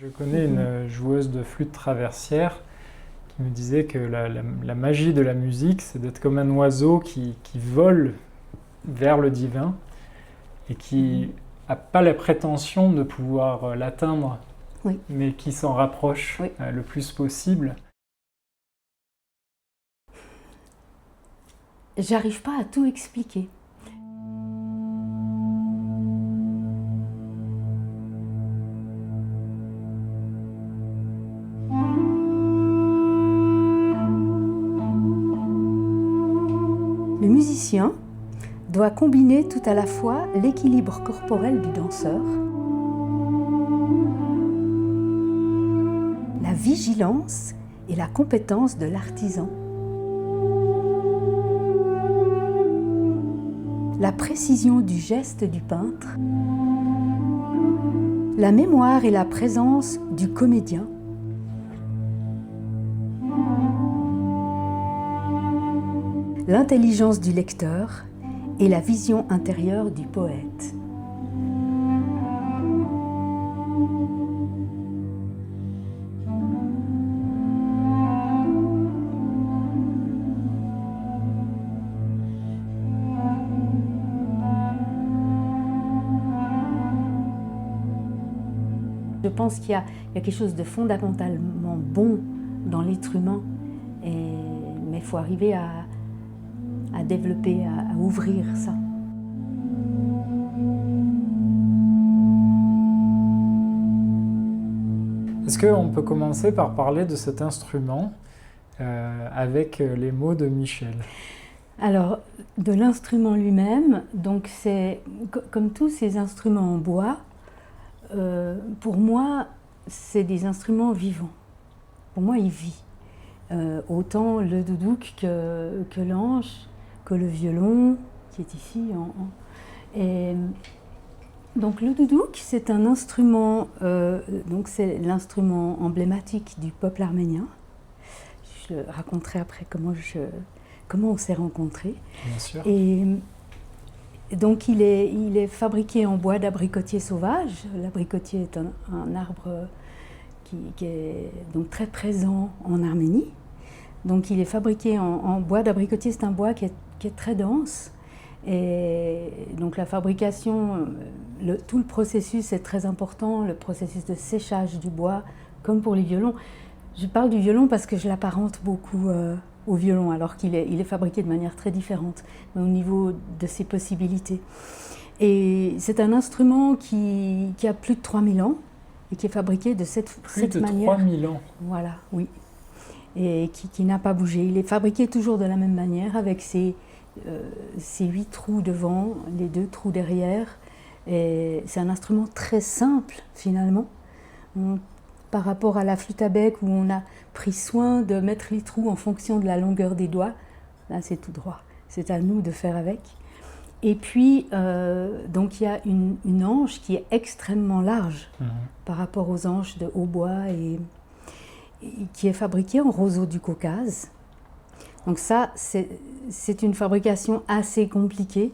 Je connais une joueuse de flûte traversière qui me disait que la magie de la musique, c'est d'être comme un oiseau qui vole vers le divin et qui n'a pas la prétention de pouvoir l'atteindre, Oui. mais qui s'en rapproche Oui. Le plus possible. J'arrive pas à tout expliquer. Le musicien doit combiner tout à la fois l'équilibre corporel du danseur, la vigilance et la compétence de l'artisan, la précision du geste du peintre, la mémoire et la présence du comédien, l'intelligence du lecteur et la vision intérieure du poète. Je pense qu'il y a quelque chose de fondamentalement bon dans l'être humain, mais il faut arriver à développer, à ouvrir ça. Est-ce qu'on peut commencer par parler de cet instrument avec les mots de Michel? Alors, de l'instrument lui-même, donc c'est comme tous ces instruments en bois, pour moi, c'est des instruments vivants. Pour moi, il vit. Autant le doudouk que l'anche, que le violon, qui est ici. Et donc le doudouk, c'est un instrument, donc c'est l'instrument emblématique du peuple arménien. Je raconterai après comment on s'est rencontrés. Bien sûr. Et donc il est fabriqué en bois d'abricotier sauvage. L'abricotier est un arbre qui est donc très présent en Arménie. Donc il est fabriqué en bois d'abricotier, c'est un bois qui est très dense. Et donc la fabrication, tout le processus est très important, le processus de séchage du bois, comme pour les violons. Je parle du violon parce que je l'apparente beaucoup au violon, alors qu'il est fabriqué de manière très différente, mais au niveau de ses possibilités. Et c'est un instrument qui a plus de 3000 ans et qui est fabriqué de cette manière. Plus de 3000 ans. Voilà, oui. Et qui n'a pas bougé. Il est fabriqué toujours de la même manière, avec ses 8 trous devant, les 2 trous derrière. Et c'est un instrument très simple, finalement, par rapport à la flûte à bec, où on a pris soin de mettre les trous en fonction de la longueur des doigts. Là, c'est tout droit. C'est à nous de faire avec. Et puis, donc il y a une anche qui est extrêmement large par rapport aux anches de hautbois et qui est fabriquée en roseau du Caucase. Donc ça, c'est une fabrication assez compliquée.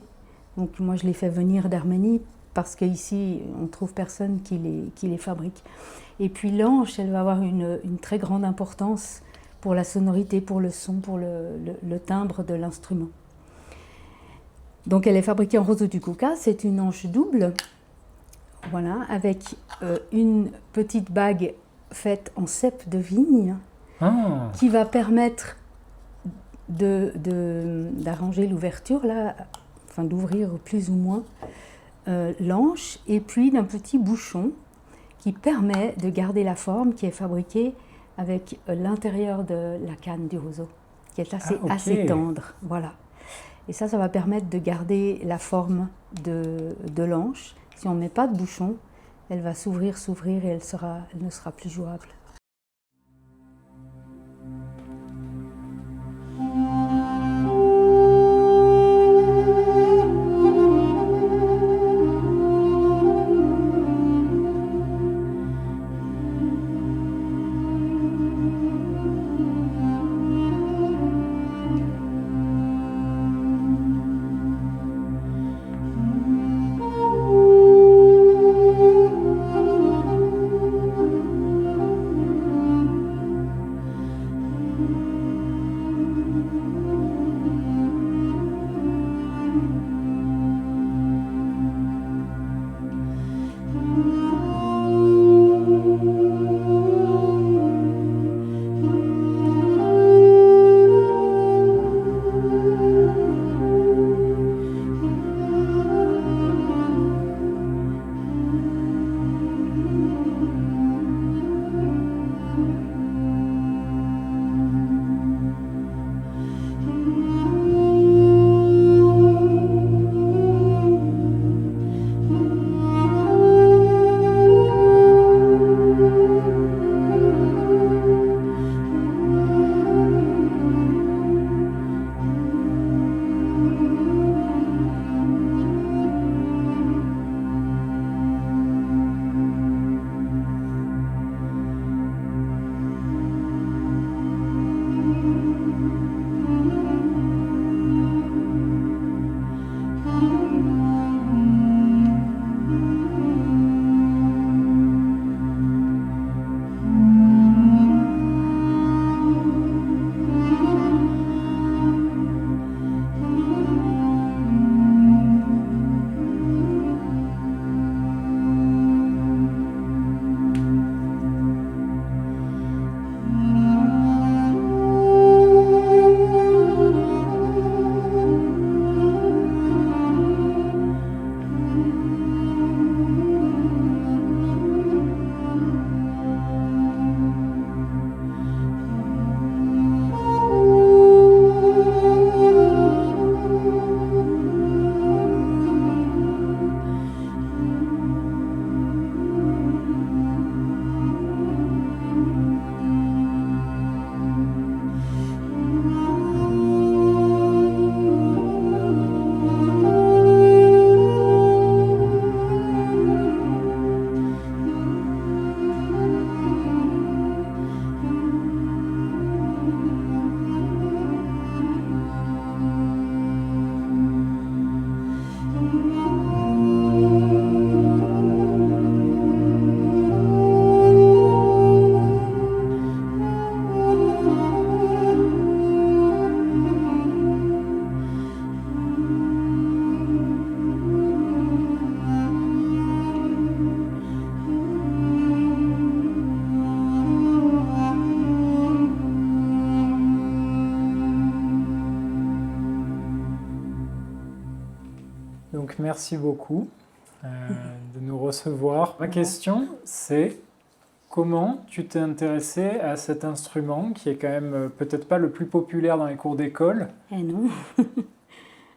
Donc moi, je l'ai fait venir d'Arménie parce qu'ici, on ne trouve personne qui les fabrique. Et puis l'anche, elle va avoir une très grande importance pour la sonorité, pour le son, pour le timbre de l'instrument. Donc elle est fabriquée en roseau du Caucase, c'est une anche double, voilà, avec une petite bague faite en cèpe de vigne qui va permettre d'arranger l'ouverture, là, enfin d'ouvrir plus ou moins l'anche, et puis d'un petit bouchon qui permet de garder la forme, qui est fabriquée avec l'intérieur de la canne du roseau, qui est assez tendre, voilà. Et ça va permettre de garder la forme de l'anche. Si on ne met pas de bouchon, elle va s'ouvrir et elle ne sera plus jouable. donc merci beaucoup de nous recevoir. Ma question, c'est comment tu t'es intéressé à cet instrument qui est quand même peut-être pas le plus populaire dans les cours d'école Eh non.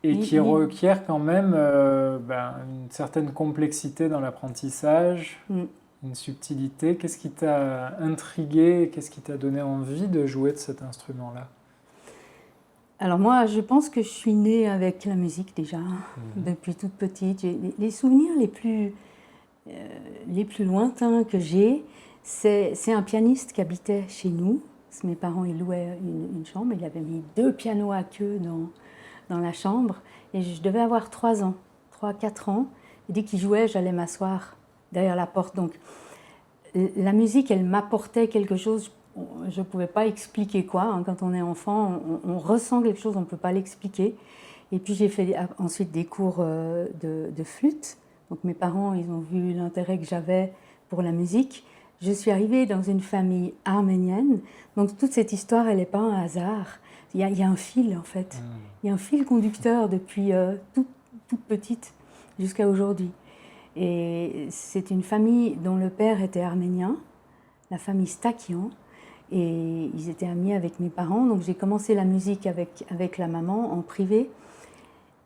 et qui requiert quand même une certaine complexité dans l'apprentissage, une subtilité. Qu'est-ce qui t'a intrigué, qu'est-ce qui t'a donné envie de jouer de cet instrument-là? Alors moi, je pense que je suis née avec la musique déjà, depuis toute petite. Les souvenirs les plus lointains que j'ai, c'est un pianiste qui habitait chez nous. Mes parents, ils louaient une chambre, il avait mis 2 pianos à queue dans la chambre. Et je devais avoir 3 ans, 3-4 ans. Et dès qu'il jouait, j'allais m'asseoir derrière la porte. Donc la musique, elle m'apportait quelque chose. Je ne pouvais pas expliquer quoi. Hein. Quand on est enfant, on ressent quelque chose, on ne peut pas l'expliquer. Et puis j'ai fait ensuite des cours de flûte. Donc mes parents, ils ont vu l'intérêt que j'avais pour la musique. Je suis arrivée dans une famille arménienne. Donc toute cette histoire, elle n'est pas un hasard. Il y a un fil en fait. Il y a un fil conducteur depuis toute petite jusqu'à aujourd'hui. Et c'est une famille dont le père était arménien, la famille Stakian. Et ils étaient amis avec mes parents, donc j'ai commencé la musique avec la maman en privé.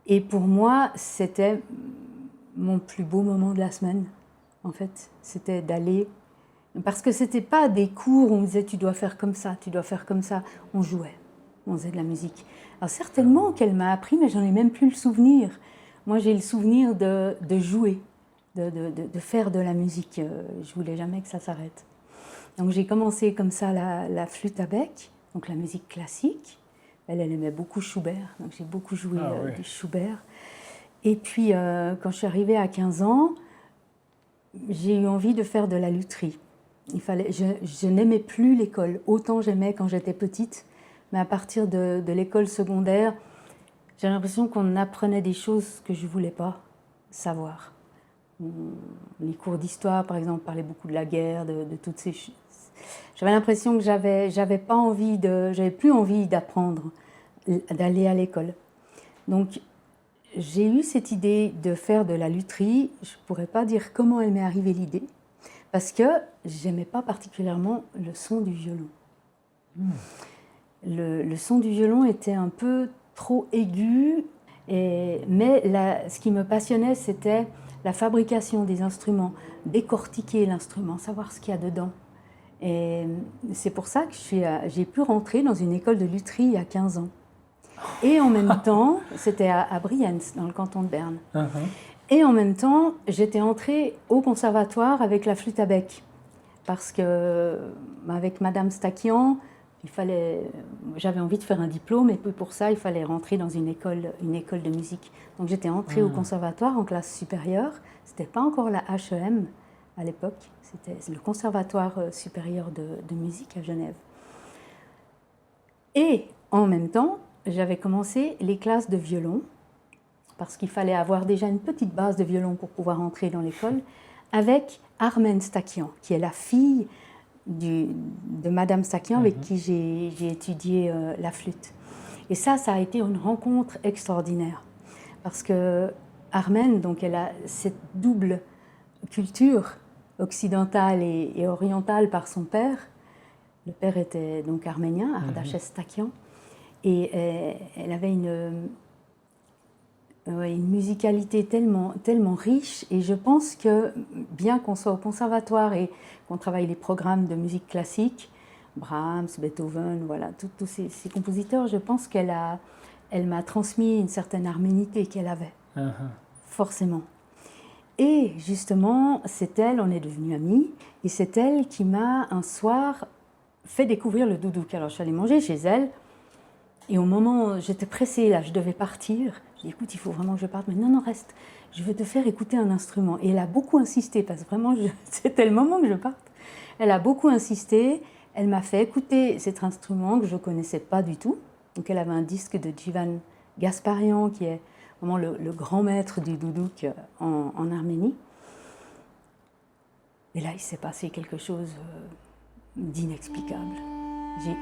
Et pour moi, c'était mon plus beau moment de la semaine, en fait. C'était d'aller... Parce que c'était pas des cours où on me disait « tu dois faire comme ça, tu dois faire comme ça ». On jouait, on faisait de la musique. Alors certainement qu'elle m'a appris, mais j'en ai même plus le souvenir. Moi, j'ai le souvenir de jouer, de faire de la musique. Je voulais jamais que ça s'arrête. Donc j'ai commencé comme ça la flûte à bec, donc la musique classique. Elle aimait beaucoup Schubert, donc j'ai beaucoup joué du Schubert. Et puis quand je suis arrivée à 15 ans, j'ai eu envie de faire de la lutherie. Je n'aimais plus l'école, autant j'aimais quand j'étais petite, mais à partir de l'école secondaire, j'ai l'impression qu'on apprenait des choses que je ne voulais pas savoir. Les cours d'histoire, par exemple, parlaient beaucoup de la guerre, de toutes ces choses. J'avais l'impression que j'avais plus envie d'apprendre, d'aller à l'école. Donc, j'ai eu cette idée de faire de la lutherie. Je ne pourrais pas dire comment elle m'est arrivée l'idée, parce que j'aimais pas particulièrement le son du violon. Le son du violon était un peu trop aigu, mais ce qui me passionnait, c'était la fabrication des instruments, décortiquer l'instrument, savoir ce qu'il y a dedans. Et c'est pour ça que j'ai pu rentrer dans une école de lutherie il y a 15 ans. Et en même temps, c'était à Brienz, dans le canton de Berne. Et en même temps, j'étais entrée au conservatoire avec la flûte à bec. Parce que, avec Madame Stakian, j'avais envie de faire un diplôme, et puis pour ça, il fallait rentrer dans une école de musique. Donc j'étais entrée au conservatoire en classe supérieure. C'était pas encore la HEM à l'époque, c'était le conservatoire supérieur de musique à Genève. Et en même temps, j'avais commencé les classes de violon, parce qu'il fallait avoir déjà une petite base de violon pour pouvoir entrer dans l'école, avec Armen Stakian, qui est la fille de Madame Stakian avec qui j'ai étudié la flûte. Et ça a été une rencontre extraordinaire, parce que Armen, donc, elle a cette double culture occidentale et orientale par son père. Le père était donc arménien, Ardaches Stakian, et elle avait une musicalité tellement riche. Et je pense que, bien qu'on soit au conservatoire et qu'on travaille les programmes de musique classique, Brahms, Beethoven, voilà, tous ces compositeurs, je pense qu'elle m'a transmis une certaine arménité qu'elle avait, forcément. Et justement, c'est elle, on est devenus amis, et c'est elle qui m'a un soir fait découvrir le doudouk. Alors je suis allée manger chez elle, et au moment où j'étais pressée, là, je devais partir, je dis écoute, il faut vraiment que je parte, mais non, reste, je veux te faire écouter un instrument. Et elle a beaucoup insisté, parce que vraiment, c'était le moment que je parte. Elle a beaucoup insisté, elle m'a fait écouter cet instrument que je ne connaissais pas du tout. Donc elle avait un disque de Jivan Gasparian, qui est vraiment le grand maître du doudouk en Arménie. Et là, il s'est passé quelque chose d'inexplicable. J'ai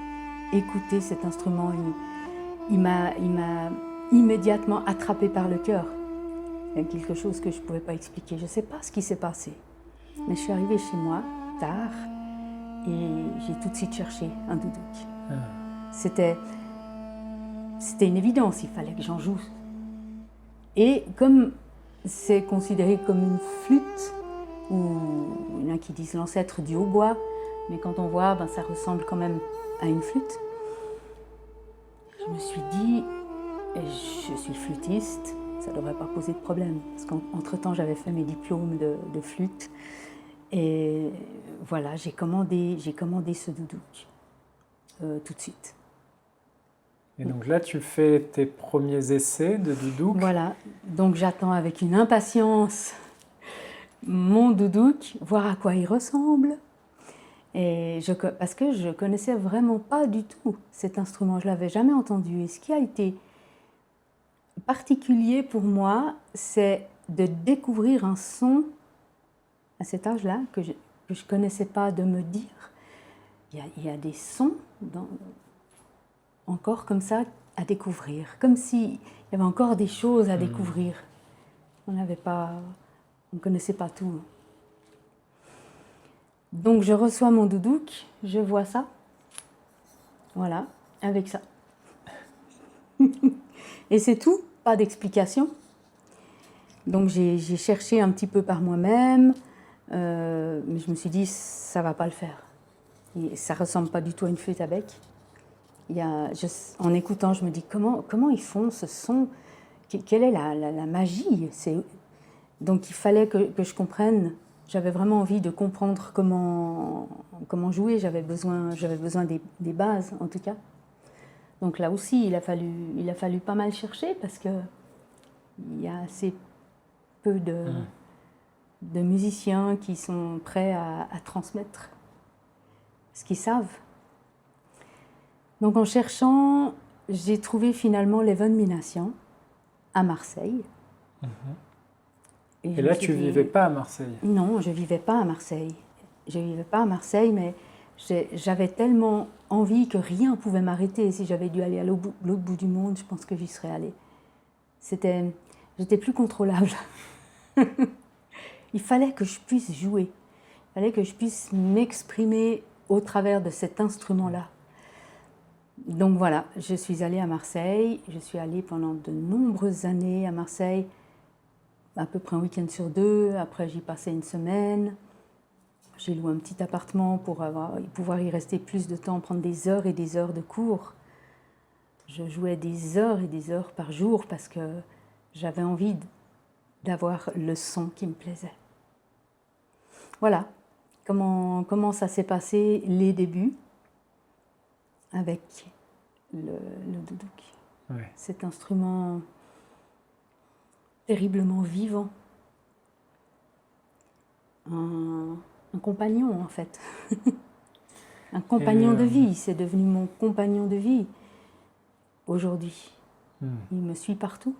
écouté cet instrument, il m'a immédiatement attrapé par le cœur. Il y a quelque chose que je ne pouvais pas expliquer. Je ne sais pas ce qui s'est passé. Mais je suis arrivée chez moi tard et j'ai tout de suite cherché un doudouk. Ah. C'était une évidence, il fallait que j'en joue. Et comme c'est considéré comme une flûte, ou il y en a qui disent l'ancêtre du hautbois, mais quand on voit, ça ressemble quand même à une flûte. Je me suis dit, je suis flûtiste, ça ne devrait pas poser de problème. Parce qu'entre-temps, j'avais fait mes diplômes de flûte. Et voilà, j'ai commandé ce doudouk tout de suite. Et donc là, tu fais tes premiers essais de doudouk. Voilà, donc j'attends avec une impatience mon doudouk, voir à quoi il ressemble. Et parce que je ne connaissais vraiment pas du tout cet instrument, je ne l'avais jamais entendu. Et ce qui a été particulier pour moi, c'est de découvrir un son à cet âge-là que je ne connaissais pas, de me dire, il y a des sons encore comme ça à découvrir, comme s'il y avait encore des choses à découvrir. On ne connaissait pas tout. Donc je reçois mon doudouk, je vois ça, voilà, avec ça. Et c'est tout, pas d'explication. Donc j'ai cherché un petit peu par moi-même, mais je me suis dit, ça ne va pas le faire. Et ça ne ressemble pas du tout à une flûte à bec. En écoutant, je me dis, comment ils font ce son? Quelle est la magie? Donc il fallait que je comprenne. J'avais vraiment envie de comprendre comment jouer. J'avais besoin des bases, en tout cas. Donc là aussi, il a fallu pas mal chercher parce qu'il y a assez peu de musiciens qui sont prêts à transmettre ce qu'ils savent. Donc en cherchant, j'ai trouvé finalement l'Evan Minassian à Marseille. Et là, tu ne vivais pas à Marseille? Non, je ne vivais pas à Marseille. Je ne vivais pas à Marseille, mais j'avais tellement envie que rien ne pouvait m'arrêter. Si j'avais dû aller à l'autre bout du monde, je pense que j'y serais allée. J'étais plus contrôlable. Il fallait que je puisse jouer. Il fallait que je puisse m'exprimer au travers de cet instrument-là. Donc voilà, je suis allée à Marseille. Je suis allée pendant de nombreuses années à Marseille, à peu près un week-end sur 2. Après, j'y passais une semaine. J'ai loué un petit appartement pour pouvoir y rester plus de temps, prendre des heures et des heures de cours. Je jouais des heures et des heures par jour parce que j'avais envie d'avoir le son qui me plaisait. Voilà comment ça s'est passé, les débuts, avec le doudouk. Ouais. Cet instrument terriblement vivant. Un compagnon, en fait. Un compagnon de vie. C'est devenu mon compagnon de vie aujourd'hui. Il me suit partout.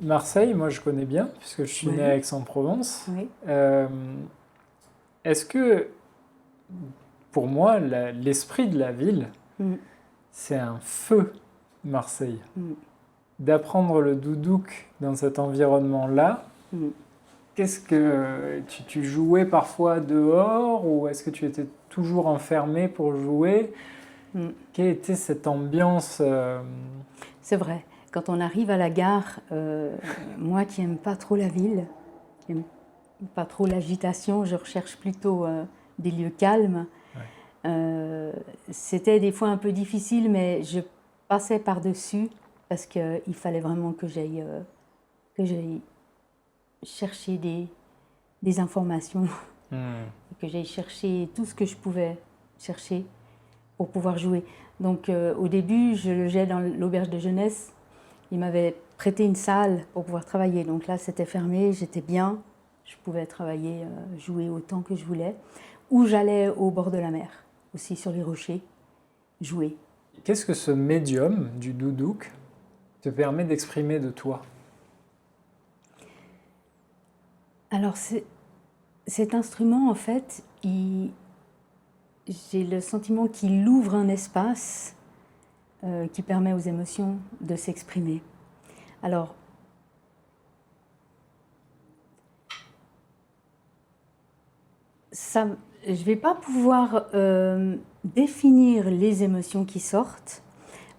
Marseille, moi je connais bien, puisque je suis né à Ouais. Aix-en-Provence. Oui. Est-ce que, pour moi, l'esprit de la ville, Mm. c'est un feu, Marseille? Mm. D'apprendre le doudouk dans cet environnement-là, Mm. qu'est-ce que tu jouais parfois dehors ou est-ce que tu étais toujours enfermé pour jouer? Mm. Quelle était cette ambiance C'est vrai. Quand on arrive à la gare, moi qui n'aime pas trop la ville, qui n'aime pas trop l'agitation, je recherche plutôt des lieux calmes. Ouais. C'était des fois un peu difficile, mais je passais par-dessus parce qu'il fallait vraiment que j'aille chercher des informations, que j'aille chercher tout ce que je pouvais chercher pour pouvoir jouer. Donc au début, je logeais dans l'auberge de jeunesse. Ils m'avaient prêté une salle pour pouvoir travailler. Donc là, c'était fermé, j'étais bien. Je pouvais travailler, jouer autant que je voulais. Ou j'allais au bord de la mer, aussi sur les rochers, jouer. Qu'est-ce que ce médium du doudouk te permet d'exprimer de toi? Alors cet instrument, en fait, j'ai le sentiment qu'il ouvre un espace qui permet aux émotions de s'exprimer. Alors, je ne vais pas pouvoir définir les émotions qui sortent,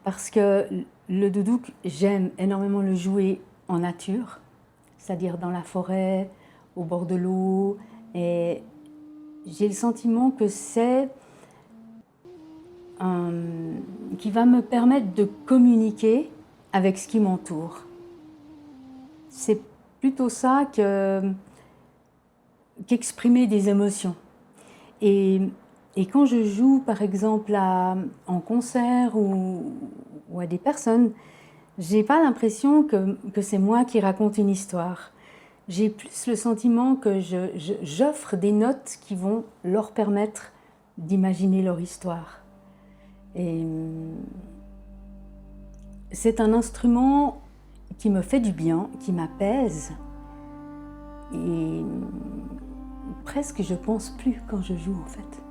parce que le doudouk, j'aime énormément le jouer en nature, c'est-à-dire dans la forêt, au bord de l'eau, et j'ai le sentiment que c'est qui va me permettre de communiquer avec ce qui m'entoure. C'est plutôt ça qu'exprimer des émotions. Et quand je joue, par exemple, en concert ou à des personnes, j'ai pas l'impression que c'est moi qui raconte une histoire. J'ai plus le sentiment que j'offre des notes qui vont leur permettre d'imaginer leur histoire. Et c'est un instrument qui me fait du bien, qui m'apaise. Et presque je pense plus quand je joue en fait.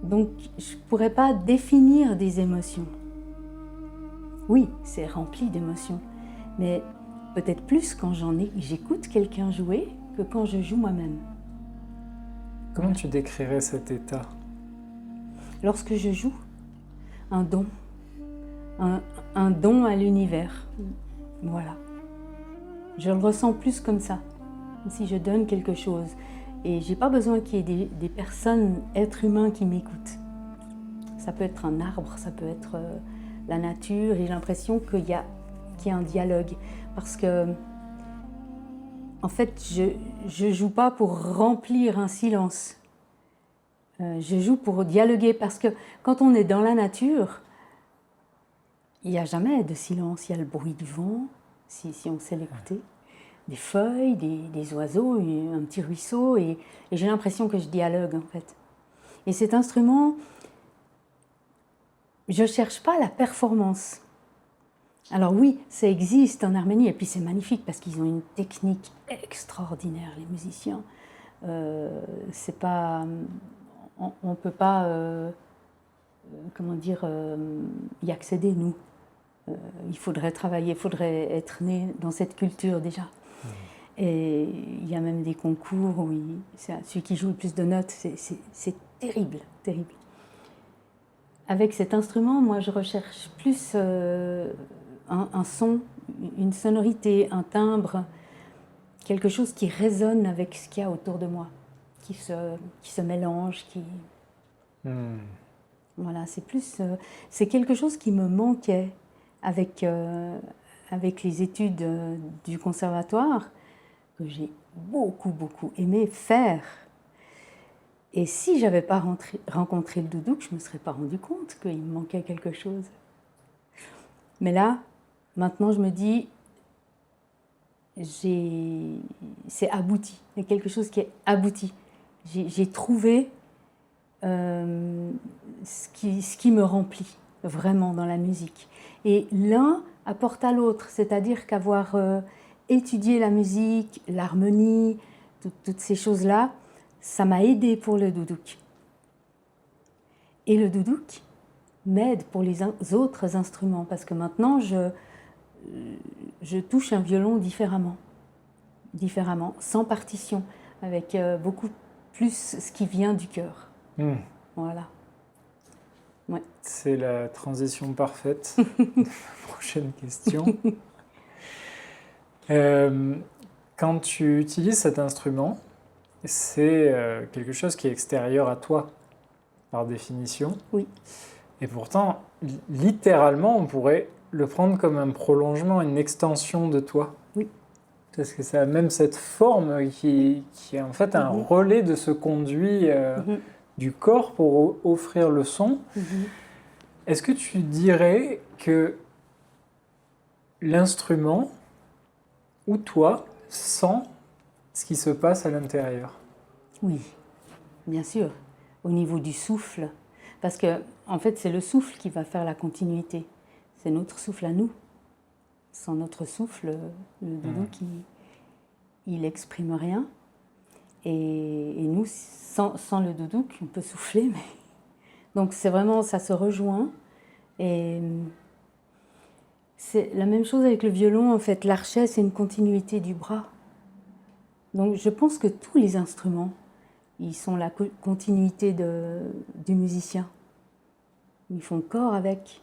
Donc je pourrais pas définir des émotions. Oui, c'est rempli d'émotions, mais peut-être plus quand j'écoute quelqu'un jouer que quand je joue moi-même. Comment tu décrirais cet état? Lorsque je joue, un don, un don à l'univers. Voilà. Je le ressens plus comme ça, comme si je donne quelque chose. Et j'ai pas besoin qu'il y ait des personnes, êtres humains qui m'écoutent. Ça peut être un arbre, ça peut être la nature. J'ai l'impression qu'il y a un dialogue. Parce que, en fait, je joue pas pour remplir un silence. Je joue pour dialoguer. Parce que quand on est dans la nature, il n'y a jamais de silence. Il y a le bruit du vent, si on sait l'écouter. Des feuilles, des oiseaux, un petit ruisseau, et j'ai l'impression que je dialogue en fait. Et cet instrument, je ne cherche pas la performance. Alors oui, ça existe en Arménie, et puis c'est magnifique parce qu'ils ont une technique extraordinaire, les musiciens. C'est pas, on ne peut pas, y accéder nous. Il faudrait travailler, il faudrait être né dans cette culture déjà. Et il y a même des concours où celui qui joue le plus de notes, c'est terrible, terrible. Avec cet instrument, moi je recherche plus un son, une sonorité, un timbre, quelque chose qui résonne avec ce qu'il y a autour de moi, qui se mélange, Voilà, c'est quelque chose qui me manquait avec les études du conservatoire, que j'ai beaucoup aimé faire. Et si j'avais pas rencontré le doudouk, je me serais pas rendu compte qu'il me manquait quelque chose. Mais là, maintenant je me dis, c'est abouti, il y a quelque chose qui est abouti. J'ai trouvé ce qui me remplit. vraiment dans la musique. Et l'un apporte à l'autre, c'est-à-dire qu'avoir étudié la musique, l'harmonie, toutes ces choses-là, ça m'a aidé pour le doudouk. Et le doudouk m'aide pour les autres instruments, parce que maintenant je touche un violon différemment, sans partition, avec beaucoup plus ce qui vient du cœur. Voilà. Ouais. C'est la transition parfaite. Prochaine question. Quand tu utilises cet instrument, c'est quelque chose qui est extérieur à toi, par définition. Oui. Et pourtant, littéralement, on pourrait le prendre comme un prolongement, une extension de toi. Oui. Parce que ça a même cette forme qui est en fait un relais de ce conduit du corps pour offrir le son. Est-ce que tu dirais que l'instrument ou toi sent ce qui se passe à l'intérieur? Oui, bien sûr, au niveau du souffle. Parce que, en fait, c'est le souffle qui va faire la continuité. C'est notre souffle à nous. Sans notre souffle, le doudouk, il n'exprime rien. Et nous, sans le doudouk, on peut souffler, mais... Donc c'est vraiment, ça se rejoint. Et c'est la même chose avec le violon, en fait. L'archet, c'est une continuité du bras. Donc je pense que tous les instruments, ils sont la continuité du musicien. Ils font corps avec.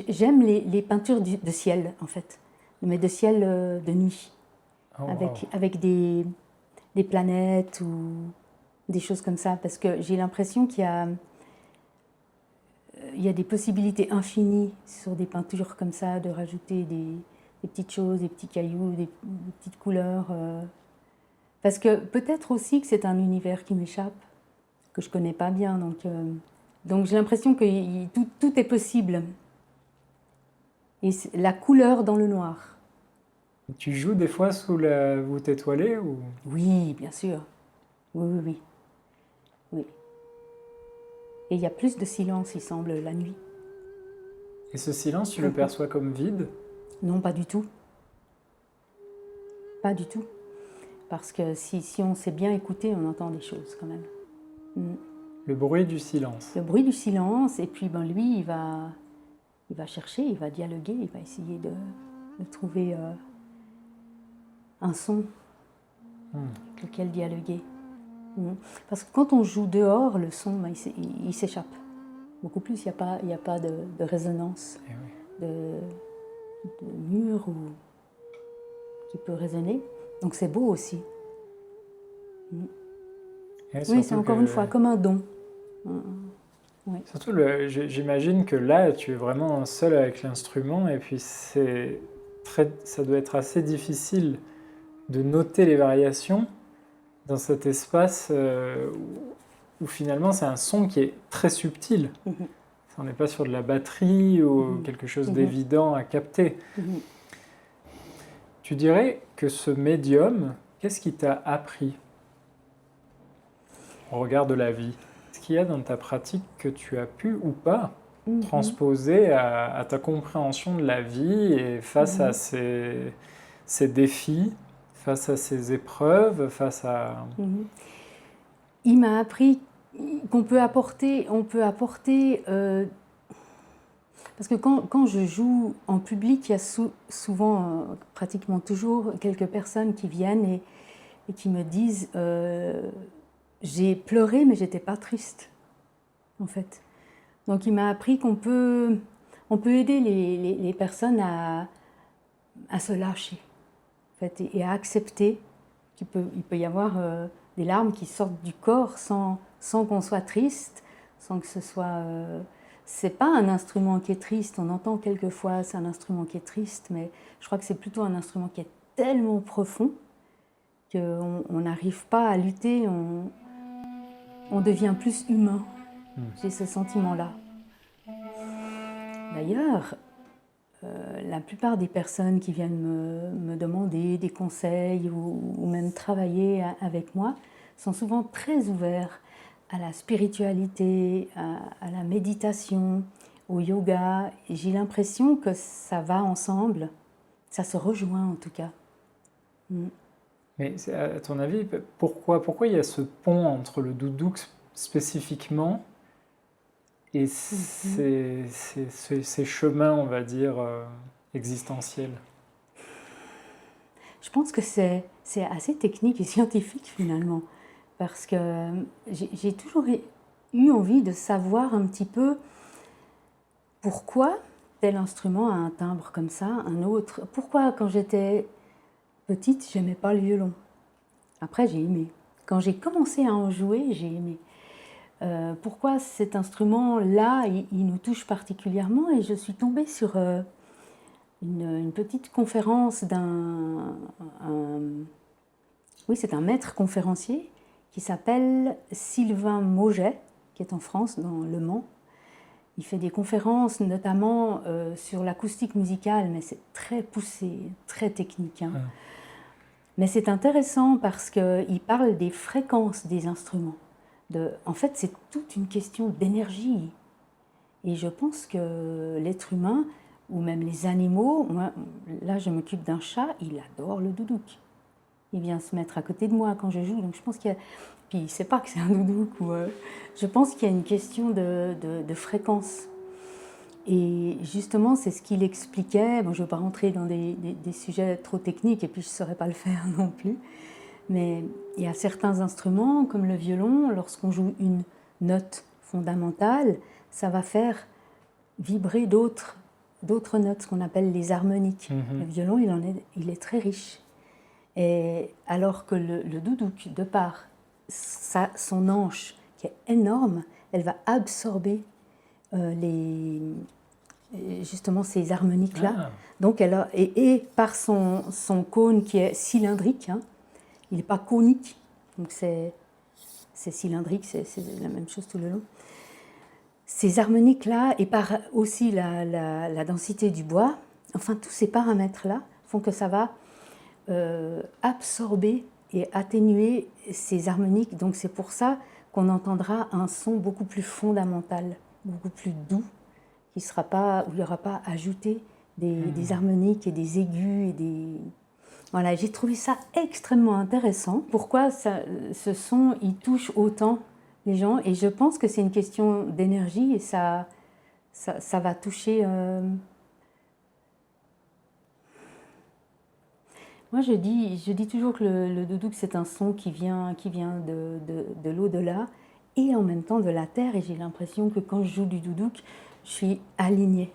J'aime les peintures de ciel, en fait. Mais de ciel de nuit. Avec des planètes ou des choses comme ça. Parce que j'ai l'impression qu'il y a des possibilités infinies sur des peintures comme ça, de rajouter des petites choses, des petits cailloux, des petites couleurs. Parce que peut-être aussi que c'est un univers qui m'échappe, que je ne connais pas bien. Donc j'ai l'impression que tout est possible. Et la couleur dans le noir. Tu joues des fois sous la voûte étoilée ou... Oui, bien sûr. Oui. Et il y a plus de silence, il semble, la nuit. Et ce silence, tu le perçois comme vide? Non, pas du tout. Pas du tout. Parce que si on sait bien écouter, on entend des choses quand même. Le bruit du silence. Le bruit du silence, et puis lui, il va chercher, il va dialoguer, il va essayer de trouver un son avec lequel dialoguer. Parce que quand on joue dehors, le son, il s'échappe. Beaucoup plus, il n'y a pas de résonance, de mur qui peut résonner. Donc c'est beau aussi. Oui, c'est encore une fois comme un don. Oui. Surtout, j'imagine que là, tu es vraiment seul avec l'instrument et puis ça doit être assez difficile de noter les variations dans cet espace où finalement c'est un son qui est très subtil. On n'est pas sur de la batterie ou quelque chose d'évident à capter. Tu dirais que ce médium, qu'est-ce qui t'a appris au regard de la vie? Est-ce qu'il y a dans ta pratique que tu as pu ou pas transposer à ta compréhension de la vie et face à ces défis, face à ces épreuves, face à... Il m'a appris qu'on peut apporter... parce que quand je joue en public, il y a souvent, pratiquement toujours, quelques personnes qui viennent et qui me disent j'ai pleuré, mais j'étais pas triste, en fait. Donc il m'a appris qu'on peut aider les personnes à se lâcher, en fait, et à accepter il peut y avoir des larmes qui sortent du corps sans qu'on soit triste, sans que ce soit... c'est pas un instrument qui est triste, on entend quelquefois c'est un instrument qui est triste, mais je crois que c'est plutôt un instrument qui est tellement profond qu'on n'arrive pas à lutter, on devient plus humain. J'ai ce sentiment-là. D'ailleurs, la plupart des personnes qui viennent me demander des conseils ou même travailler avec moi sont souvent très ouverts à la spiritualité, à la méditation, au yoga. Et j'ai l'impression que ça va ensemble, ça se rejoint en tout cas. Mais à ton avis, pourquoi il y a ce pont entre le doudouk spécifiquement et ces chemins, on va dire, existentiels? Je pense que c'est assez technique et scientifique finalement, parce que j'ai toujours eu envie de savoir un petit peu pourquoi tel instrument a un timbre comme ça, un autre. Pourquoi quand j'étais petite, j'aimais pas le violon. Après, j'ai aimé. Quand j'ai commencé à en jouer, j'ai aimé. Pourquoi cet instrument-là, il nous touche particulièrement? Et je suis tombée sur une petite conférence oui, c'est un maître conférencier qui s'appelle Sylvain Mauget, qui est en France, dans Le Mans. Il fait des conférences notamment sur l'acoustique musicale, mais c'est très poussé, très technique. Hein. Mais c'est intéressant parce qu'il parle des fréquences des instruments. En fait, c'est toute une question d'énergie. Et je pense que l'être humain, ou même les animaux, moi, là je m'occupe d'un chat, il adore le doudouk. Il vient se mettre à côté de moi quand je joue, donc je pense qu'il y a... Puis il ne sait pas que c'est un doudouk. Je pense qu'il y a une question de fréquence. Et justement, c'est ce qu'il expliquait. Bon, je ne veux pas rentrer dans des sujets trop techniques, et puis je ne saurais pas le faire non plus. Mais il y a certains instruments, comme le violon, lorsqu'on joue une note fondamentale, ça va faire vibrer d'autres notes, ce qu'on appelle les harmoniques. Le violon, il est très riche. Et alors que le doudouk, de par son anche qui est énorme, elle va absorber justement ces harmoniques-là. Ah. Donc et par son cône qui est cylindrique, hein, il n'est pas conique, donc c'est cylindrique, c'est la même chose tout le long. Ces harmoniques-là, et par aussi la densité du bois, enfin tous ces paramètres-là font que ça va absorber et atténuer ces harmoniques. Donc c'est pour ça qu'on entendra un son beaucoup plus fondamental, beaucoup plus doux, où il n'y aura pas ajouté des harmoniques et des aigus et des... Voilà, j'ai trouvé ça extrêmement intéressant. Pourquoi ce son, il touche autant les gens? Et je pense que c'est une question d'énergie et ça va toucher... Moi, je dis toujours que le doudouk, c'est un son qui vient de l'au-delà et en même temps de la terre. Et j'ai l'impression que quand je joue du doudouk, je suis alignée.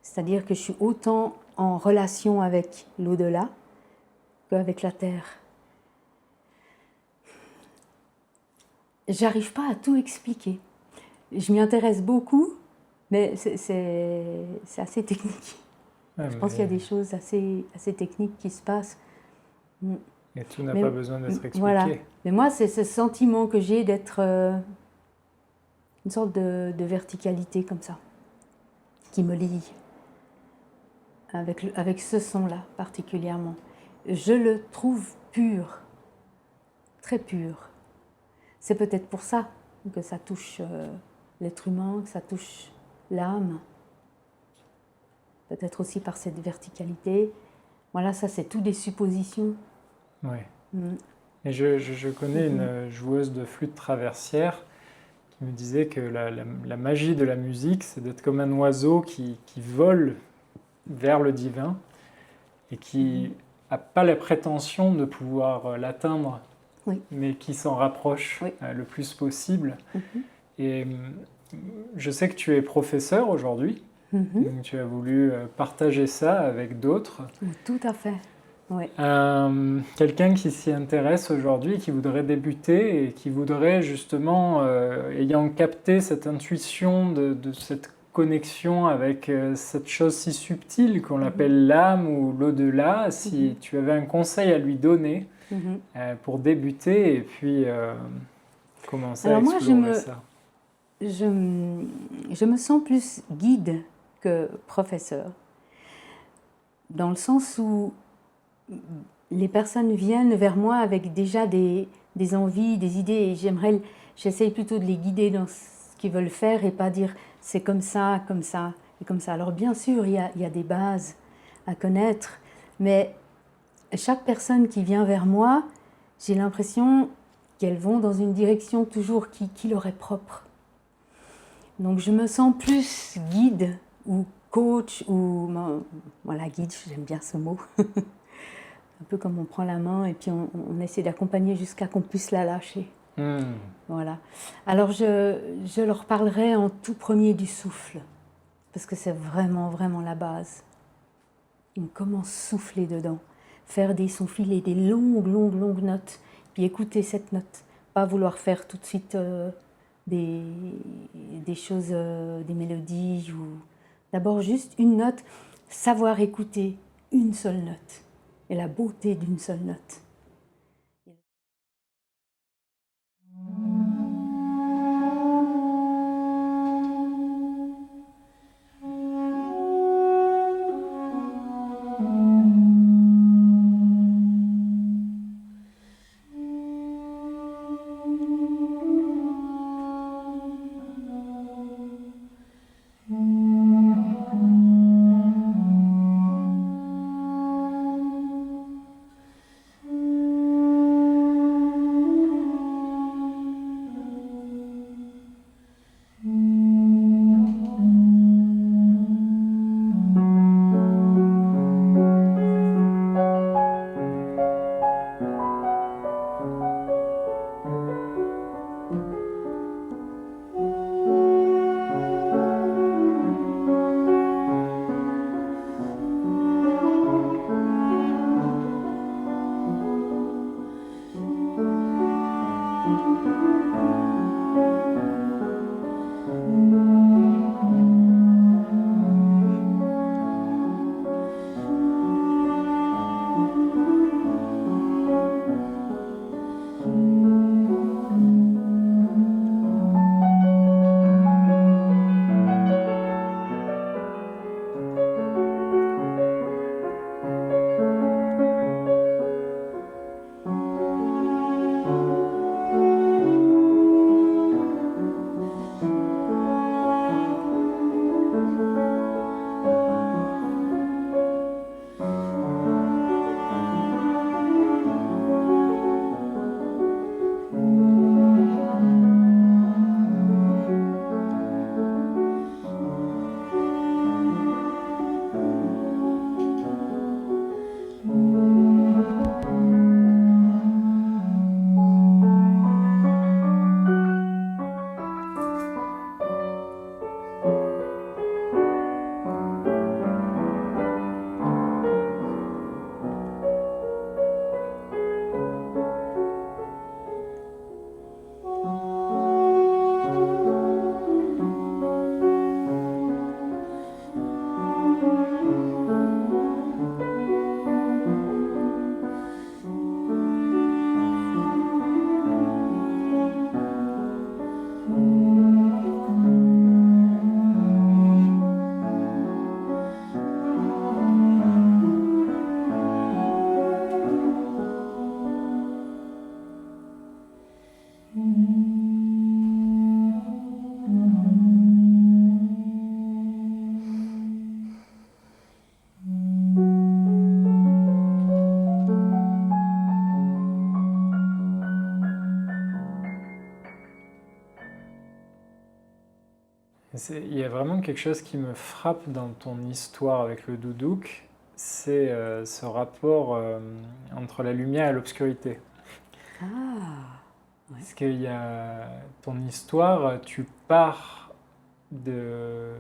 C'est-à-dire que je suis autant en relation avec l'au-delà qu'avec la terre. J'arrive pas à tout expliquer. Je m'y intéresse beaucoup, mais c'est assez technique. Je pense qu'il y a des choses assez techniques qui se passent. Et tout n'a pas besoin d'être expliqué. Voilà. Mais moi, c'est ce sentiment que j'ai d'être une sorte de verticalité comme ça, qui me lie avec ce son-là particulièrement. Je le trouve pur, très pur. C'est peut-être pour ça que ça touche l'être humain, que ça touche l'âme. Peut-être aussi par cette verticalité. Voilà, ça c'est tout des suppositions. Oui. Et je connais une joueuse de flûte traversière qui me disait que la magie de la musique, c'est d'être comme un oiseau qui vole vers le divin et qui n'a pas la prétention de pouvoir l'atteindre, mais qui s'en rapproche le plus possible. Et je sais que tu es professeur aujourd'hui. Donc tu as voulu partager ça avec d'autres. Tout à fait, oui. Quelqu'un qui s'y intéresse aujourd'hui, qui voudrait débuter et qui voudrait justement, ayant capté cette intuition de cette connexion avec cette chose si subtile qu'on appelle l'âme ou l'au-delà, si tu avais un conseil à lui donner pour débuter et puis commencer à explorer ça. Je me sens plus guide que professeur, dans le sens où les personnes viennent vers moi avec déjà des envies, des idées, et j'aimerais j'essaye plutôt de les guider dans ce qu'ils veulent faire et pas dire c'est comme ça et comme ça. Alors bien sûr, il y a des bases à connaître, mais chaque personne qui vient vers moi, j'ai l'impression qu'elles vont dans une direction toujours qui leur est propre. Donc je me sens plus guide ou coach ou voilà, guide, j'aime bien ce mot. Un peu comme on prend la main et puis on essaie d'accompagner jusqu'à qu'on puisse la lâcher. Voilà. Alors je leur parlerai en tout premier du souffle, parce que c'est vraiment, vraiment la base. Comment souffler dedans, faire des sons filés, des longues notes, puis écouter cette note, pas vouloir faire tout de suite des choses, des mélodies, ou d'abord juste une note, savoir écouter une seule note et la beauté d'une seule note. Il y a vraiment quelque chose qui me frappe dans ton histoire avec le doudouk, c'est ce rapport entre la lumière et l'obscurité. Ah, ouais. Parce qu'il y a ton histoire, tu pars de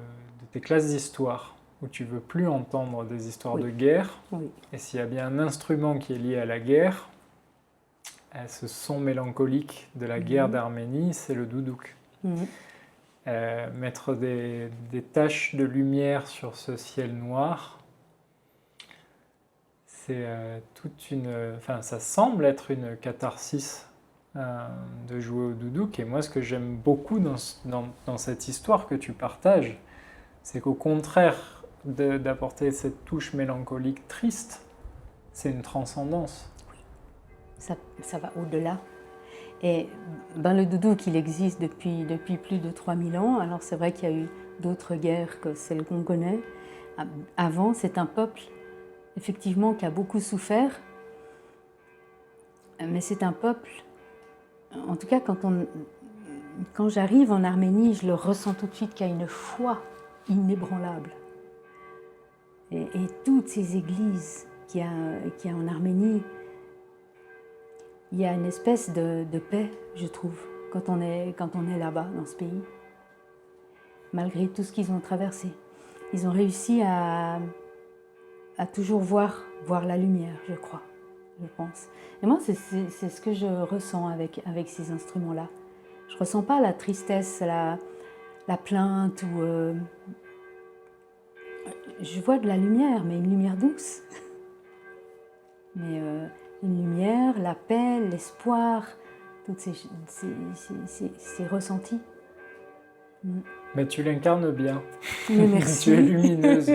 tes classes d'histoire, où tu veux plus entendre des histoires Oui. de guerre, Oui. et s'il y a bien un instrument qui est lié à la guerre, à ce son mélancolique de la guerre d'Arménie, c'est le doudouk. Mettre des taches de lumière sur ce ciel noir, c'est toute une... Enfin, ça semble être une catharsis de jouer au doudouk. Et moi, ce que j'aime beaucoup dans cette histoire que tu partages, c'est qu'au contraire d'apporter cette touche mélancolique triste, c'est une transcendance. Ça va au-delà. Et ben, le doudouk, il existe depuis plus de 3000 ans. Alors c'est vrai qu'il y a eu d'autres guerres que celles qu'on connaît. Avant, c'est un peuple, effectivement, qui a beaucoup souffert. Mais c'est un peuple, en tout cas quand j'arrive en Arménie, je le ressens tout de suite qu'il y a une foi inébranlable. Et toutes ces églises qu'il y a en Arménie, il y a une espèce de paix, je trouve, quand on est là-bas, dans ce pays. Malgré tout ce qu'ils ont traversé. Ils ont réussi à toujours voir la lumière, je crois, je pense. Et moi, c'est ce que je ressens avec ces instruments-là. Je ne ressens pas la tristesse, la plainte, ou je vois de la lumière, mais une lumière douce. Mais une lumière, la paix, l'espoir, tous ces ressentis. Mais tu l'incarnes bien. Mais merci. Tu es lumineuse.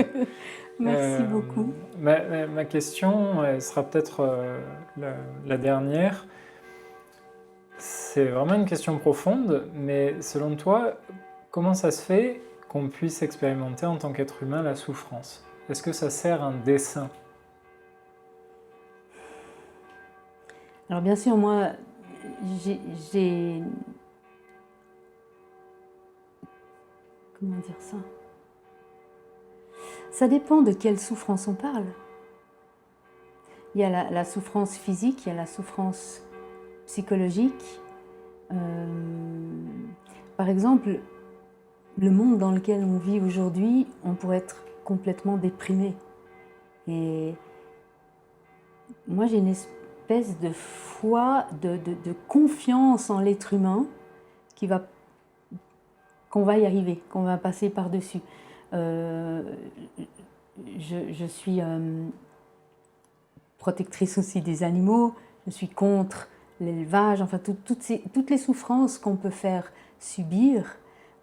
Merci beaucoup. Ma question, elle sera peut-être la dernière. C'est vraiment une question profonde, mais selon toi, comment ça se fait qu'on puisse expérimenter en tant qu'être humain la souffrance? Est-ce que ça sert un dessein? Alors bien sûr, moi, j'ai... Comment dire ça? Ça dépend de quelle souffrance on parle. Il y a la souffrance physique, il y a la souffrance psychologique. Par exemple, le monde dans lequel on vit aujourd'hui, on pourrait être complètement déprimé. Et moi, j'ai une espèce de foi, de confiance en l'être humain qu'on va y arriver, qu'on va passer par-dessus. Je suis protectrice aussi des animaux, je suis contre l'élevage, enfin toutes les souffrances qu'on peut faire subir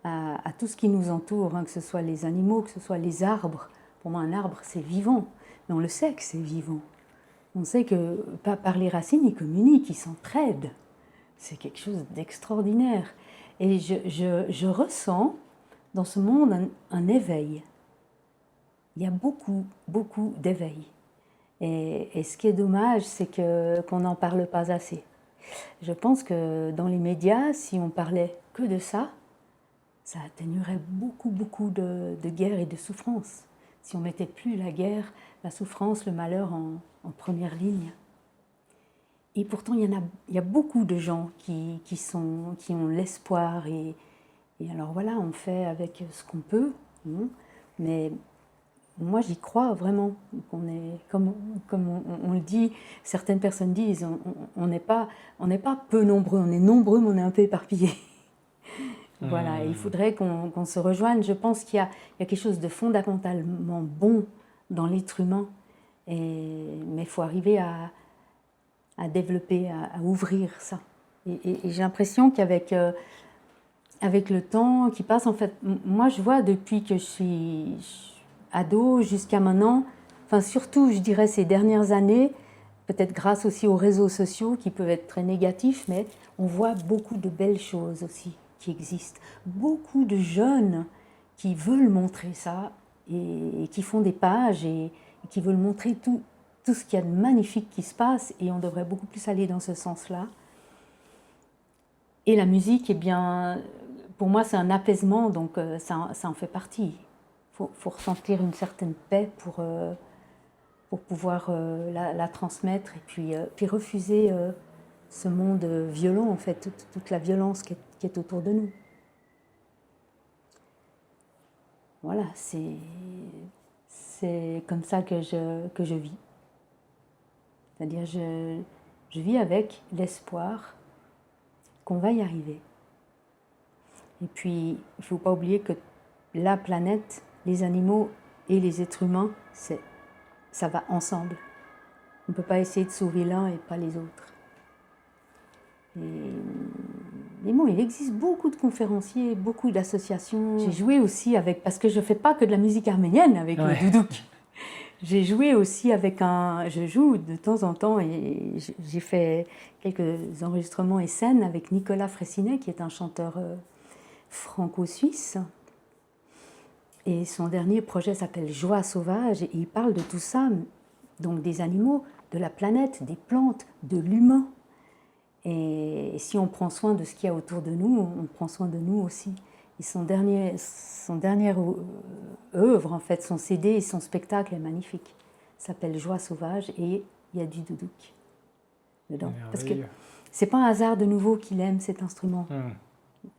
à tout ce qui nous entoure, hein, que ce soit les animaux, que ce soit les arbres. Pour moi, un arbre, c'est vivant, mais on le sait que c'est vivant. On sait que par les racines, ils communiquent, ils s'entraident. C'est quelque chose d'extraordinaire. Et je ressens dans ce monde un éveil. Il y a beaucoup, beaucoup d'éveil. Et ce qui est dommage, c'est qu'on n'en parle pas assez. Je pense que dans les médias, si on parlait que de ça, ça atténuerait beaucoup, beaucoup de guerre et de souffrance. Si on ne mettait plus la guerre, la souffrance, le malheur en première ligne. Et pourtant, il y a beaucoup de gens qui ont l'espoir. Et alors voilà, on fait avec ce qu'on peut. Mais moi, j'y crois vraiment. Qu'on est, comme on le dit, certaines personnes disent, on n'est pas peu nombreux. On est nombreux, mais on est un peu éparpillés. Voilà, il faudrait qu'on se rejoigne. Je pense qu'il y a quelque chose de fondamentalement bon dans l'être humain. Mais il faut arriver à développer, à ouvrir ça. Et j'ai l'impression qu'avec le temps qui passe, en fait, moi je vois depuis que je suis ado jusqu'à maintenant, enfin surtout je dirais ces dernières années, peut-être grâce aussi aux réseaux sociaux qui peuvent être très négatifs, mais on voit beaucoup de belles choses aussi qui existent. Beaucoup de jeunes qui veulent montrer ça et qui font des pages et qui veulent montrer tout ce qu'il y a de magnifique qui se passe, et on devrait beaucoup plus aller dans ce sens-là. Et la musique, eh bien, pour moi, c'est un apaisement, donc ça en fait partie. Il faut ressentir une certaine paix pour pouvoir la transmettre, et puis refuser ce monde violent, en fait, toute la violence qui est autour de nous. Voilà, c'est comme ça que je vis. C'est-à-dire, je vis avec l'espoir qu'on va y arriver. Et puis, il ne faut pas oublier que la planète, les animaux et les êtres humains, ça va ensemble. On ne peut pas essayer de sauver l'un et pas les autres. Et bon, il existe beaucoup de conférenciers, beaucoup d'associations. J'ai joué aussi parce que je ne fais pas que de la musique arménienne avec le doudouk. J'ai joué aussi avec je joue de temps en temps et j'ai fait quelques enregistrements et scènes avec Nicolas Fraissinet, qui est un chanteur franco-suisse. Et son dernier projet s'appelle Joie sauvage et il parle de tout ça, donc des animaux, de la planète, des plantes, de l'humain. Et si on prend soin de ce qu'il y a autour de nous, on prend soin de nous aussi. Et son dernière œuvre, en fait, son CD et son spectacle est magnifique. Il s'appelle Joie sauvage et il y a du doudouk dedans. Parce que c'est pas un hasard de nouveau qu'il aime cet instrument.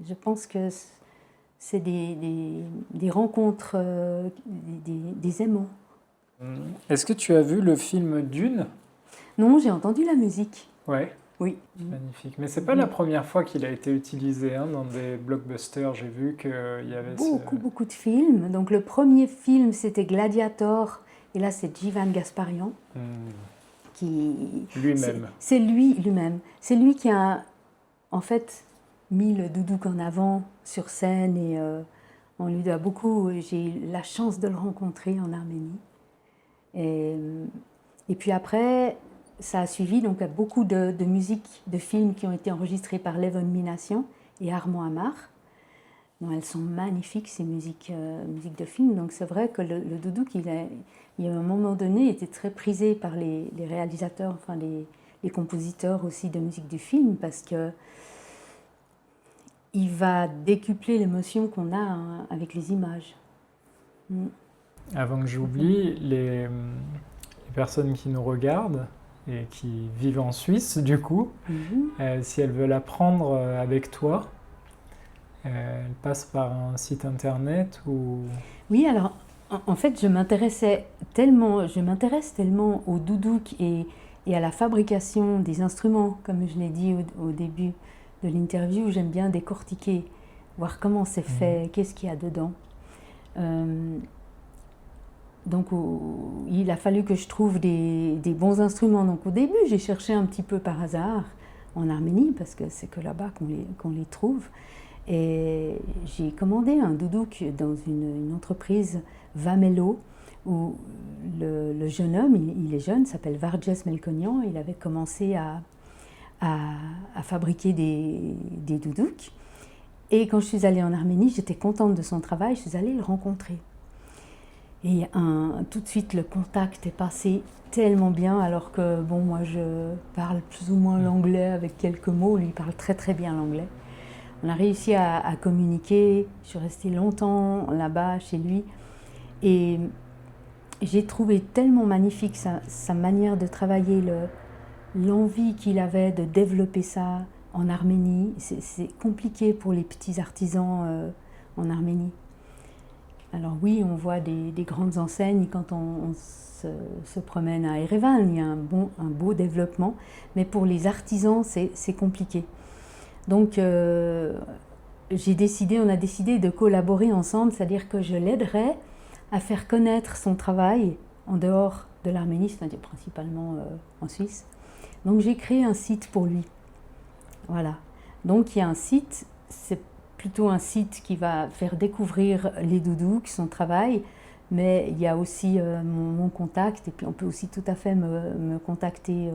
Je pense que c'est des rencontres, des aimants. Est-ce que tu as vu le film Dune? Non, j'ai entendu la musique. Ouais. Oui. Magnifique. Mais c'est pas la première fois qu'il a été utilisé dans des blockbusters. J'ai vu qu'il y avait beaucoup de films. Donc le premier film, c'était Gladiator. Et là, c'est Jivan Gasparian. Lui-même. C'est lui-même. C'est lui qui a, en fait, mis le doudouk en avant sur scène. Et on lui doit beaucoup. J'ai eu la chance de le rencontrer en Arménie. Et puis après... Ça a suivi donc beaucoup de musiques de films qui ont été enregistrées par Levon Minassian et Armand Amar. Bon, elles sont magnifiques, ces musiques de films. Donc c'est vrai que le doudouk, il y a un moment donné, était très prisé par les réalisateurs, enfin les compositeurs aussi de musique du film, parce que il va décupler l'émotion qu'on a avec les images. Avant que j'oublie, les personnes qui nous regardent et qui vivent en Suisse, du coup, si elles veulent apprendre avec toi, elles passent par un site internet ou... Oui, alors, en fait, je m'intéresse tellement au doudouk et à la fabrication des instruments, comme je l'ai dit au début de l'interview. J'aime bien décortiquer, voir comment c'est fait, qu'est-ce qu'il y a dedans. Donc il a fallu que je trouve des bons instruments. Donc au début, j'ai cherché un petit peu par hasard en Arménie, parce que c'est que là-bas qu'on les trouve. Et j'ai commandé un doudouk dans une entreprise Vamelo, où le jeune homme, il est jeune, s'appelle Varjes Melkonian. Il avait commencé à fabriquer des doudouks. Et quand je suis allée en Arménie, j'étais contente de son travail, je suis allée le rencontrer. Et tout de suite, le contact est passé tellement bien, alors que bon, moi je parle plus ou moins l'anglais avec quelques mots, lui il parle très très bien l'anglais. On a réussi à communiquer, je suis restée longtemps là-bas chez lui, et j'ai trouvé tellement magnifique sa manière de travailler, l'envie qu'il avait de développer ça en Arménie. C'est compliqué pour les petits artisans en Arménie. Alors oui, on voit des grandes enseignes quand on se promène à Erevan, il y a un beau développement, mais pour les artisans, c'est compliqué. Donc on a décidé de collaborer ensemble, c'est-à-dire que je l'aiderai à faire connaître son travail en dehors de l'Arménie, c'est-à-dire principalement en Suisse. Donc j'ai créé un site pour lui. Voilà. Donc il y a un site, c'est plutôt un site qui va faire découvrir les doudouks, son travail, mais il y a aussi mon contact, et puis on peut aussi tout à fait me contacter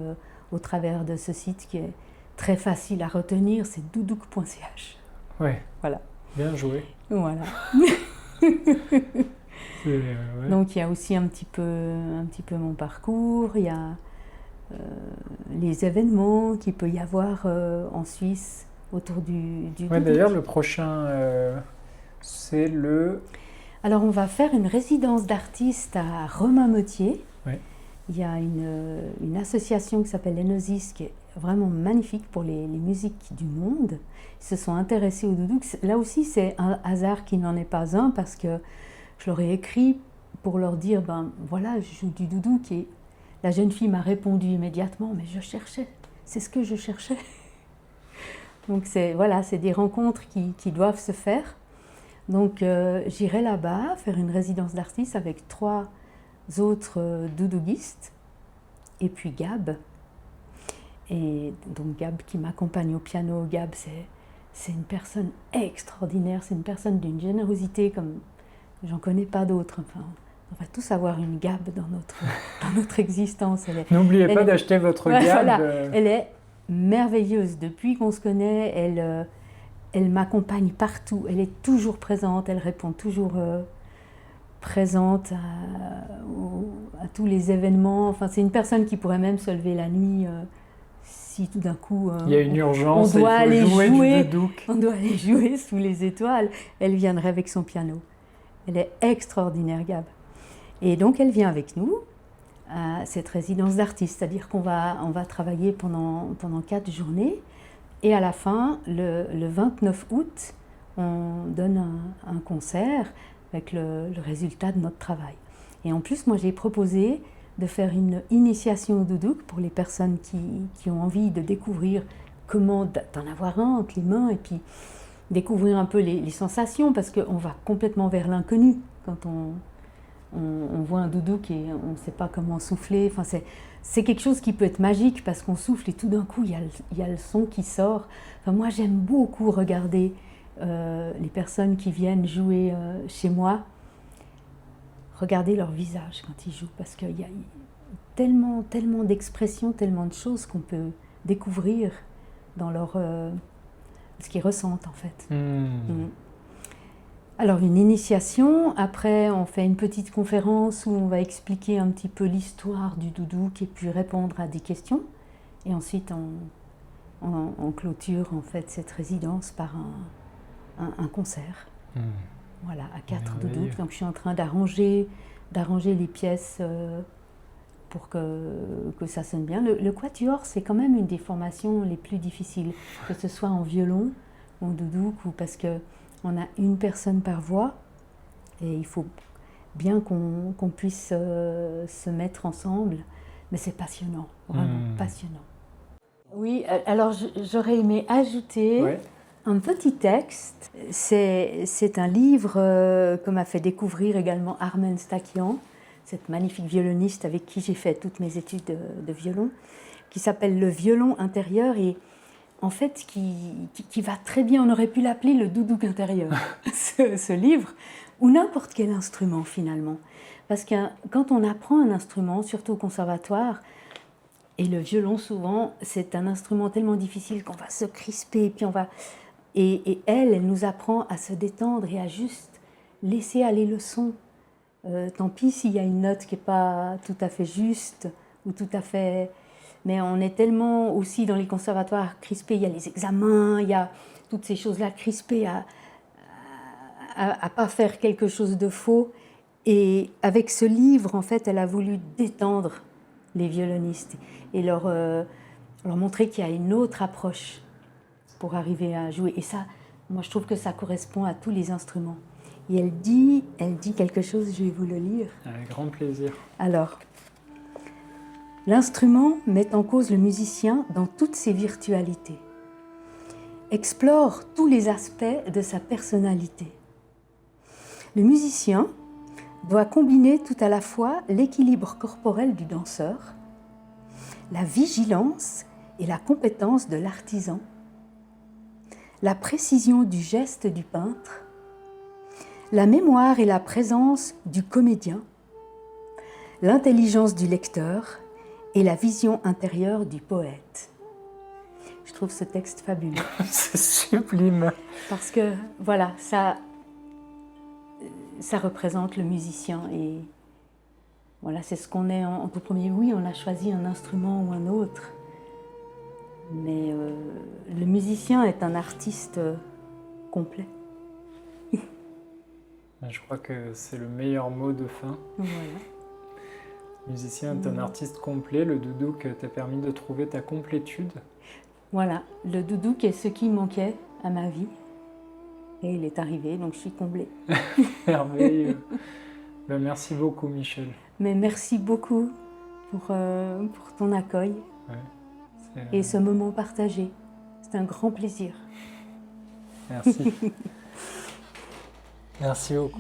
au travers de ce site qui est très facile à retenir, c'est doudouk.ch. Ouais. Voilà. Bien joué. Voilà. Ouais. Donc il y a aussi un petit peu mon parcours, il y a les événements qu'il peut y avoir en Suisse autour du ouais, d'ailleurs, le prochain, c'est le... Alors, on va faire une résidence d'artistes à Romainmetier. Ouais. Il y a une association qui s'appelle Enosis, qui est vraiment magnifique pour les musiques du monde. Ils se sont intéressés au doudouk. Là aussi, c'est un hasard qui n'en est pas un, parce que je leur ai écrit pour leur dire, ben voilà, je joue du doudouk. Et la jeune fille m'a répondu immédiatement, mais je cherchais, c'est ce que je cherchais. Donc c'est des rencontres qui doivent se faire. Donc j'irai là-bas faire une résidence d'artiste avec 3 autres doudouguistes et puis Gab. Et donc Gab qui m'accompagne au piano. Gab, c'est une personne extraordinaire, c'est une personne d'une générosité comme j'en connais pas d'autres. Enfin, On va tous avoir une gabe dans notre existence. N'oubliez pas d'acheter votre gabe. Voilà, elle est merveilleuse. Depuis qu'on se connaît, elle m'accompagne partout. Elle est toujours présente, elle répond toujours présente à tous les événements. Enfin, c'est une personne qui pourrait même se lever la nuit si tout d'un coup il y a une urgence, on doit aller jouer du doudouk. On doit aller jouer sous les étoiles. Elle viendrait avec son piano. Elle est extraordinaire, Gab. Et donc elle vient avec nous à cette résidence d'artiste, c'est-à-dire qu'on va travailler pendant 4 journées. Et à la fin, le 29 août, on donne un concert avec le résultat de notre travail. Et en plus, moi j'ai proposé de faire une initiation au doudouk pour les personnes qui ont envie de découvrir comment d'en avoir un entre les mains et puis découvrir un peu les sensations, parce qu'on va complètement vers l'inconnu quand on voit un doudouk et on ne sait pas comment souffler. Enfin, c'est quelque chose qui peut être magique parce qu'on souffle et tout d'un coup il y a le son qui sort. Enfin, moi j'aime beaucoup regarder les personnes qui viennent jouer chez moi, regarder leur visage quand ils jouent, parce qu'il y a tellement d'expressions, tellement de choses qu'on peut découvrir dans ce qu'ils ressentent en fait. Alors une initiation, après on fait une petite conférence où on va expliquer un petit peu l'histoire du doudouk et puis répondre à des questions. Et ensuite on clôture en fait cette résidence par un concert. Voilà, à 4 doudouks. Donc je suis en train d'arranger les pièces pour que ça sonne bien. Le quatuor, c'est quand même une des formations les plus difficiles, que ce soit en violon ou en doudouk, ou parce qu'on a une personne par voix et il faut bien qu'on puisse se mettre ensemble. Mais c'est passionnant, vraiment passionnant. Oui, alors j'aurais aimé ajouter un petit texte. C'est un livre que m'a fait découvrir également Armen Stakian, cette magnifique violoniste avec qui j'ai fait toutes mes études de violon, qui s'appelle Le violon intérieur et en fait qui va très bien. On aurait pu l'appeler le doudouk intérieur, ce livre, ou n'importe quel instrument finalement. Parce que quand on apprend un instrument, surtout au conservatoire, et le violon souvent, c'est un instrument tellement difficile qu'on va se crisper, et puis on va... Et elle nous apprend à se détendre et à juste laisser aller le son. Tant pis s'il y a une note qui n'est pas tout à fait juste ou tout à fait... Mais on est tellement aussi dans les conservatoires crispés, il y a les examens, il y a toutes ces choses-là crispées à pas faire quelque chose de faux. Et avec ce livre, en fait, elle a voulu détendre les violonistes et leur montrer qu'il y a une autre approche pour arriver à jouer. Et ça, moi, je trouve que ça correspond à tous les instruments. Et elle dit quelque chose, je vais vous le lire. Avec grand plaisir. Alors, l'instrument met en cause le musicien dans toutes ses virtualités, explore tous les aspects de sa personnalité. Le musicien doit combiner tout à la fois l'équilibre corporel du danseur, la vigilance et la compétence de l'artisan, la précision du geste du peintre, la mémoire et la présence du comédien, l'intelligence du lecteur et la vision intérieure du poète. Je trouve ce texte fabuleux. C'est sublime. Parce que, voilà, ça représente le musicien et voilà, c'est ce qu'on est en tout premier. Oui, on a choisi un instrument ou un autre, mais le musicien est un artiste complet. Je crois que c'est le meilleur mot de fin. Voilà. Le musicien est un artiste complet. Le doudouk t'a permis de trouver ta complétude. Voilà, le doudouk est ce qui manquait à ma vie. Et il est arrivé, donc je suis comblée. Merveilleux. Ben, merci beaucoup, Michèle. Mais merci beaucoup pour ton accueil et ce moment partagé. C'est un grand plaisir. Merci. Merci beaucoup.